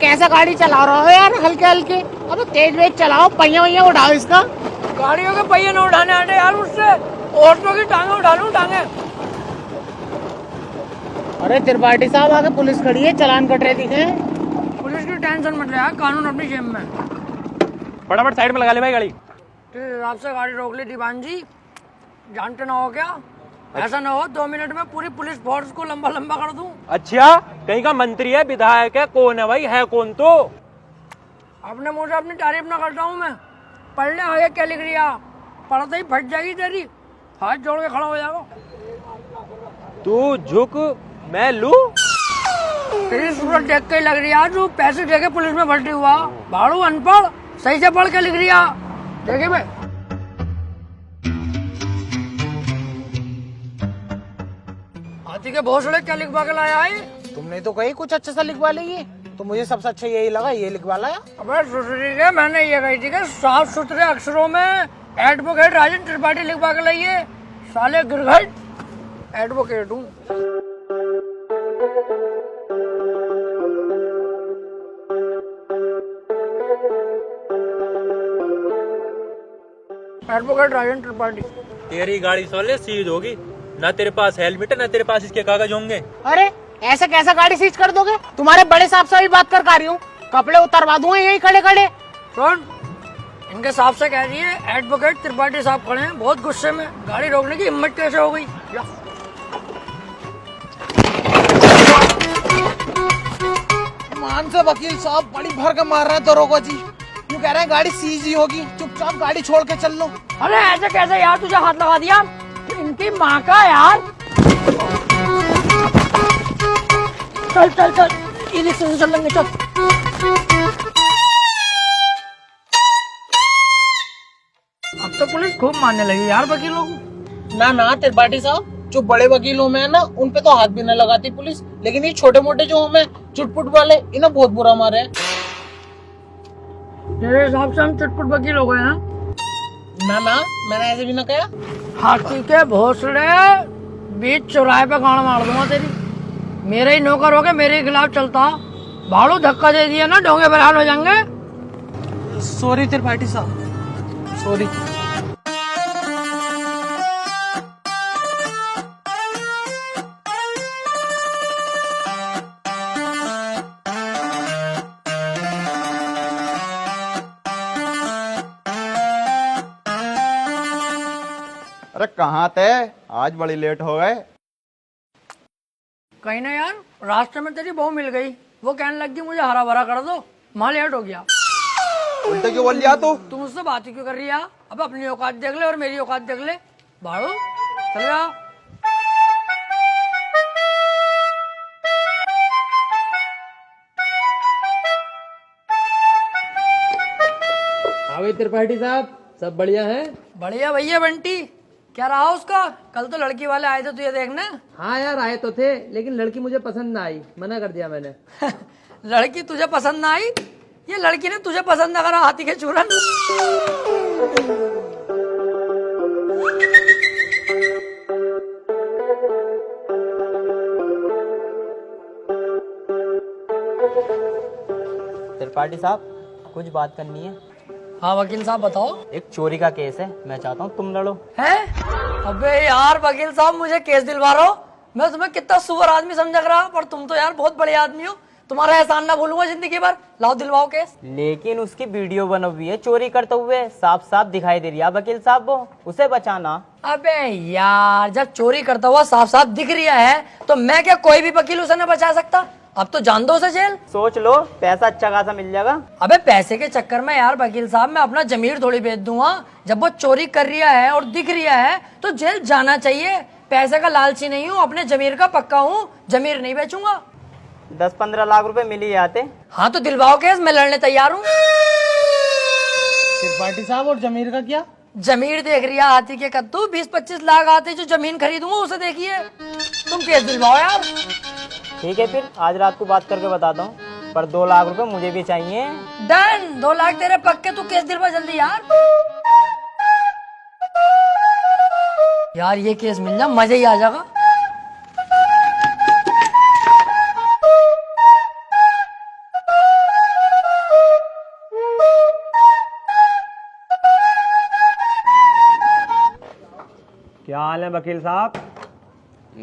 कैसा गाड़ी चला रहे हो यार, हल्के हल्के। अबे तेज वेज चलाओ, पहिया वहिया उठाओ इसका। गाड़ियों के पहिए न उठाने आते यार मुझसे, औरतों की टांगे उठा लूं टांगे। अरे त्रिपाठी साहब, आगे पुलिस खड़ी है, चालान कट रहे दिखे। पुलिस की टेंशन मत ले यार, कानून अपनी जेब में। फटाफट साइड में लगा ले भाई गाड़ी। आपसे गाड़ी रोक ली दीवान जी, जानते ना हो क्या? ऐसा ना हो 2 मिनट में पूरी पुलिस फोर्स को लंबा लंबा कर दूं। अच्छा, कहीं का मंत्री है, विधायक है, कौन है भाई? है कौन? तो अपने मुंह से अपनी तारीफ ना करता हूँ मैं। पढ़ ले आगे क्या लिख रिया, पढ़ते ही फट जाएगी तेरी, हाथ जोड़ के खड़ा हो जाएगा। तू झुक, मैं लू। तेरी सूरत देख के ही लग रही है तू पैसे देके पुलिस में भर्ती हुआ। भाड़ू अनपढ़, सही से पढ़ के लिख रिया। देखे भाई, हाथी के भोसड़े क्या लिखवा के लाया है? तुमने तो कही कुछ अच्छा सा लिखवा लीजिए, तो मुझे सबसे अच्छा यही लगा, ये लिखवा लाया। अबे सुसरी के मैंने ये कही थी कि साफ सुथरे अक्षरों में एडवोकेट राजन त्रिपाठी लिखवा के लाइए। साले गिरघट एडवोकेट हूँ। एडवोकेट राजन त्रिपाठी। तेरी गाड़ी सोले सीज होगी, ना तेरे पास हेलमेट है, ना तेरे पास इसके कागज होंगे। अरे ऐसा कैसा गाड़ी सीज कर दोगे? तुम्हारे बड़े साहब से भी बात कर रही हूँ, कपड़े उतरवा दूंगा यही खड़े खड़े। सुन, इनके साहब से कह रही है एडवोकेट त्रिपाठी साहब खड़े हैं, बहुत गुस्से में। गाड़ी रोकने की हिम्मत कैसे हो गई? मान से वकील साहब बड़ी भर के मार रहे हैं दरोगा जी, क्यों कह रहे हैं गाड़ी सीज ही होगी, चुपचाप गाड़ी छोड़ के चल लो। अरे ऐसे कैसे यार, तुझे हाथ लगा दिया? इनकी माँ का यार। चल चल चल, ई रिक्शे से चल लेंगे, चल। अब तो पुलिस खूब मारने लगी यार वकीलों को। ना त्रिपाठी साहब, जो बड़े वकील हों में ना, उन पे तो हाथ भी न लगाती पुलिस, लेकिन ये छोटे मोटे जो हों चुटपुट वाले, इन्हें बहुत बुरा मारे है। मेरे हिसाब से हम चुटपुट वकील हो गए हैं। ना मैंने ऐसे भी ना कहा। हाथी के भोसड़े, बीच चौराहे पे गाड़ मार दूंगा तेरी। मेरे ही नौकर हो के मेरे ही खिलाफ चलता, भाड़ू धक्का दे दिया ना, ढोंगे बरहाल हो जाएंगे। सॉरी त्रिपाठी साहब, सॉरी। अरे कहाँ थे? आज बड़ी लेट हो गए। कहीं ना यार, रास्ते में तेरी बहू मिल गई, वो कहने लगी मुझे हरा भरा कर दो, वहाँ लेट हो गया। उल्टे क्यों बोल लिया तू? तुम मुझसे बात ही क्यों कर रही है? अब अपनी औकात देख ले और मेरी औकात देख ले। भाड़ू चल रहा। हाँ भाई त्रिपाठी साहब, सब बढ़िया है? बढ़िया भैया बंटी, क्या रहा उसका? कल तो लड़की वाले आए थे तुझे देखने। हाँ यार आए तो थे, लेकिन लड़की मुझे पसंद ना आई, मना कर दिया मैंने। लड़की तुझे पसंद ना आई? ये लड़की ने तुझे पसंद ना करा, हाथी के चूरन। त्रिपाठी साहब, कुछ बात करनी है। हाँ वकील साहब बताओ। एक चोरी का केस है, मैं चाहता हूँ तुम लड़ो। है? अबे यार वकील साहब, मुझे केस दिलवा रहा हो? मैं तुम्हें कितना सुअर आदमी समझ रहा, पर तुम तो यार बहुत बड़े आदमी हो। तुम्हारा एहसान ना भूलूंगा जिंदगी भर। लाओ दिलवाओ केस। लेकिन उसकी वीडियो बनी हुई है चोरी करते हुए, साफ साफ दिखाई दे रही है वकील साहब, वो उसे बचाना। अबे यार, जब चोरी करता हुआ साफ साफ दिख रहा है, तो मैं क्या कोई भी वकील उसे न बचा सकता? अब तो जान दो उसे जेल। सोच लो, पैसा अच्छा खासा मिल जाएगा। अबे पैसे के चक्कर में यार वकील साहब, मैं अपना जमीर थोड़ी बेच दूंगा। जब वो चोरी कर रहा है और दिख रहा है, तो जेल जाना चाहिए। पैसे का लालची नहीं हूँ, अपने जमीर का पक्का हूँ, जमीर नहीं बेचूंगा। 10-15 लाख रुपए मिल ही आते। हाँ तो दिलवाओ केस, मैं लड़ने तैयार हूँ। त्रिपाठी साहब, और जमीर का क्या? जमीर देख रही है हाथी के कद्दू, 20-25 लाख आते जो जमीन खरीदूंगा उसे देखिए। तुम केस दिलवाओ यार। ठीक है, फिर आज रात को बात करके बताता हूँ, पर 2 लाख रुपए मुझे भी चाहिए। डन, 2 लाख तेरे पक्के, तू केस दिलवा जल्दी यार। यार ये केस मिल जा, मजा ही आ जाएगा। क्या हाल है वकील साहब?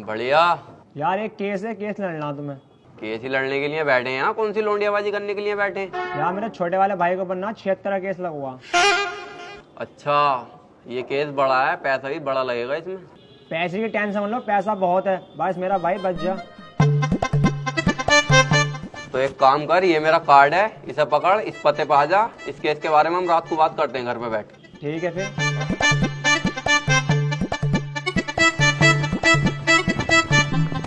बढ़िया। यार एक केस है, केस लड़ना तुम्हें। केस ही लड़ने के लिए बैठे हैं यहाँ? कौन सी लोंडियाबाजी करने के लिए बैठे हैं? यार मेरे छोटे वाले भाई को बनना 76 का केस लगा। अच्छा, ये केस बड़ा है, पैसा भी बड़ा लगेगा इसमें। पैसे की टेंशन मत लो, पैसा बहुत है, बस मेरा भाई बच जा। तो एक काम कर, ये मेरा कार्ड है, इसे पकड़, इस पते पे आ जा। इस केस के बारे में हम रात को बात करते हैं घर पे बैठ के। ठीक है फिर।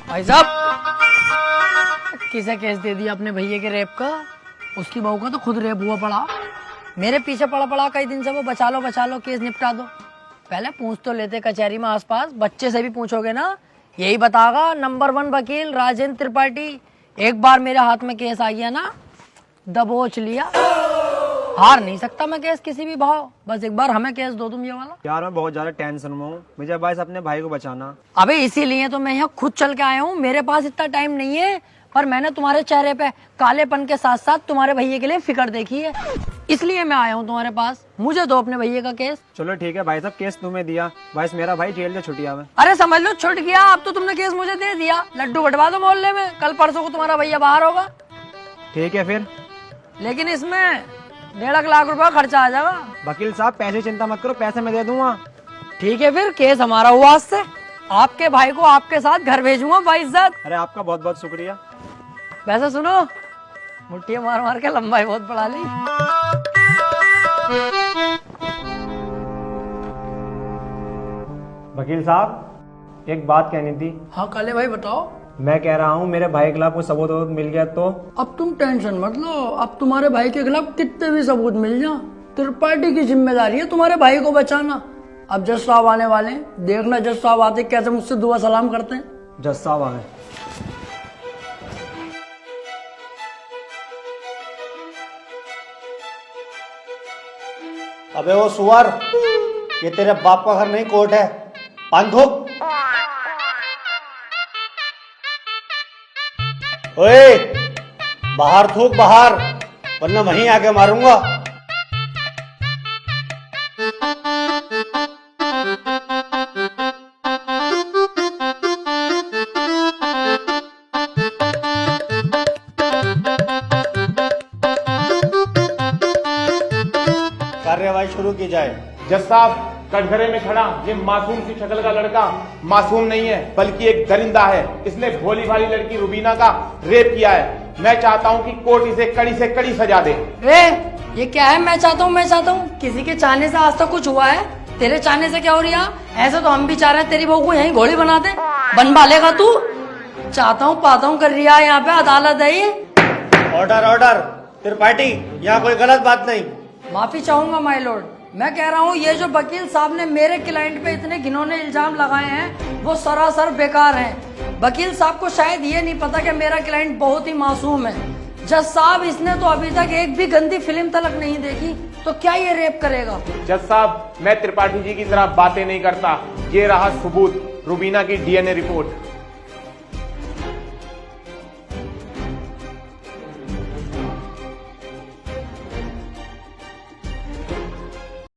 भाई साहब, किसे केस दे दिया अपने भैया के रेप का? उसकी बहू का तो खुद रेप हुआ पड़ा, मेरे पीछे पड़ा पड़ा कई दिन से वो बचा लो केस निपटा दो। पहले पूछ तो लेते कचहरी में आसपास, बच्चे से भी पूछोगे ना यही बतागा नंबर 1 वकील राजेंद्र त्रिपाठी। एक बार मेरे हाथ में केस आ गया ना, दबोच लिया, हार नहीं सकता मैं केस किसी भी भाव। बस एक बार हमें केस दो तुम ये वाला। यार मैं बहुत ज्यादा टेंशन में हूँ, मुझे बस अपने भाई को बचाना। अबे इसीलिए तो मैं यहाँ खुद चल के आया हूँ, मेरे पास इतना टाइम नहीं है, पर मैंने तुम्हारे चेहरे पे कालेपन के साथ साथ तुम्हारे भैया के लिए फिक्र देखी है, इसलिए मैं आया हूँ तुम्हारे पास। मुझे दो अपने भैया का केस। चलो ठीक है भाई साहब, केस तुम्हें दिया, बस मेरा भाई जेल से छुट्टिया में। अरे समझ लो छुट गया, अब तो तुमने केस मुझे दे दिया, लड्डू बंटवा दो मोहल्ले में, कल परसों को तुम्हारा भैया बाहर होगा। ठीक है फिर। लेकिन इसमें 1.5 लाख रुपया खर्चा आ जाएगा। वकील साहब पैसे चिंता मत करो, पैसे मैं दे दूंगा। ठीक है फिर, केस हमारा हुआ आज से, आपके भाई को आपके साथ घर भेजूंगा बाइज्जत। अरे आपका बहुत बहुत शुक्रिया। वैसे सुनो, मुट्ठी मार मार के लंबाई बहुत बढ़ा ली। वकील साहब एक बात कहनी थी। हाँ काले भाई बताओ। मैं कह रहा हूँ मेरे भाई के खिलाफ कोई सबूत मिल गया तो? अब तुम टेंशन मत लो, अब तुम्हारे भाई के खिलाफ कितने भी सबूत मिल जाए, त्रिपाठी की जिम्मेदारी है तुम्हारे भाई को बचाना। अब जज साहब आने वाले हैं, देखना जज साहब आते कैसे मुझसे दुआ सलाम करते हैं। जज साहब आ गए। अबे वो सुअर, ये तेरे बाप का घर नहीं कोर्ट है, पान थूक। ओए बाहर थूक बाहर, वरना वहीं आके मारूंगा। कार्यवाही शुरू की जाए। जज साहब, कटघरे में खड़ा ये मासूम सी शक्ल का लड़का मासूम नहीं है, बल्कि एक दरिंदा है। इसने भोली भाली लड़की रुबीना का रेप किया है। मैं चाहता हूँ कि कोर्ट इसे कड़ी से कड़ी सजा दे। ये क्या है मैं चाहता हूँ? किसी के चाहने से आज तक कुछ हुआ है? तेरे चाहने से क्या हो रही है? ऐसे तो हम भी चाह रहे हैं तेरी बहू को यहीं घोड़ी बना दे, बनवा लेगा तू? चाहता हूँ पाता हूँ कर रिया, यहाँ पे अदालत है ये। Order order. त्रिपाठी, यहाँ कोई गलत बात नहीं। माफी चाहूंगा माय लॉर्ड, मैं कह रहा हूँ ये जो वकील साहब ने मेरे क्लाइंट पे इतने घिनौने इल्जाम लगाए हैं वो सरासर बेकार हैं। वकील साहब को शायद ये नहीं पता कि मेरा क्लाइंट बहुत ही मासूम है। जज साहब, इसने तो अभी तक एक भी गंदी फिल्म तलक नहीं देखी, तो क्या ये रेप करेगा? जज साहब, मैं त्रिपाठी जी की तरह बातें नहीं करता। ये रहा सबूत, रुबीना की DNA रिपोर्ट।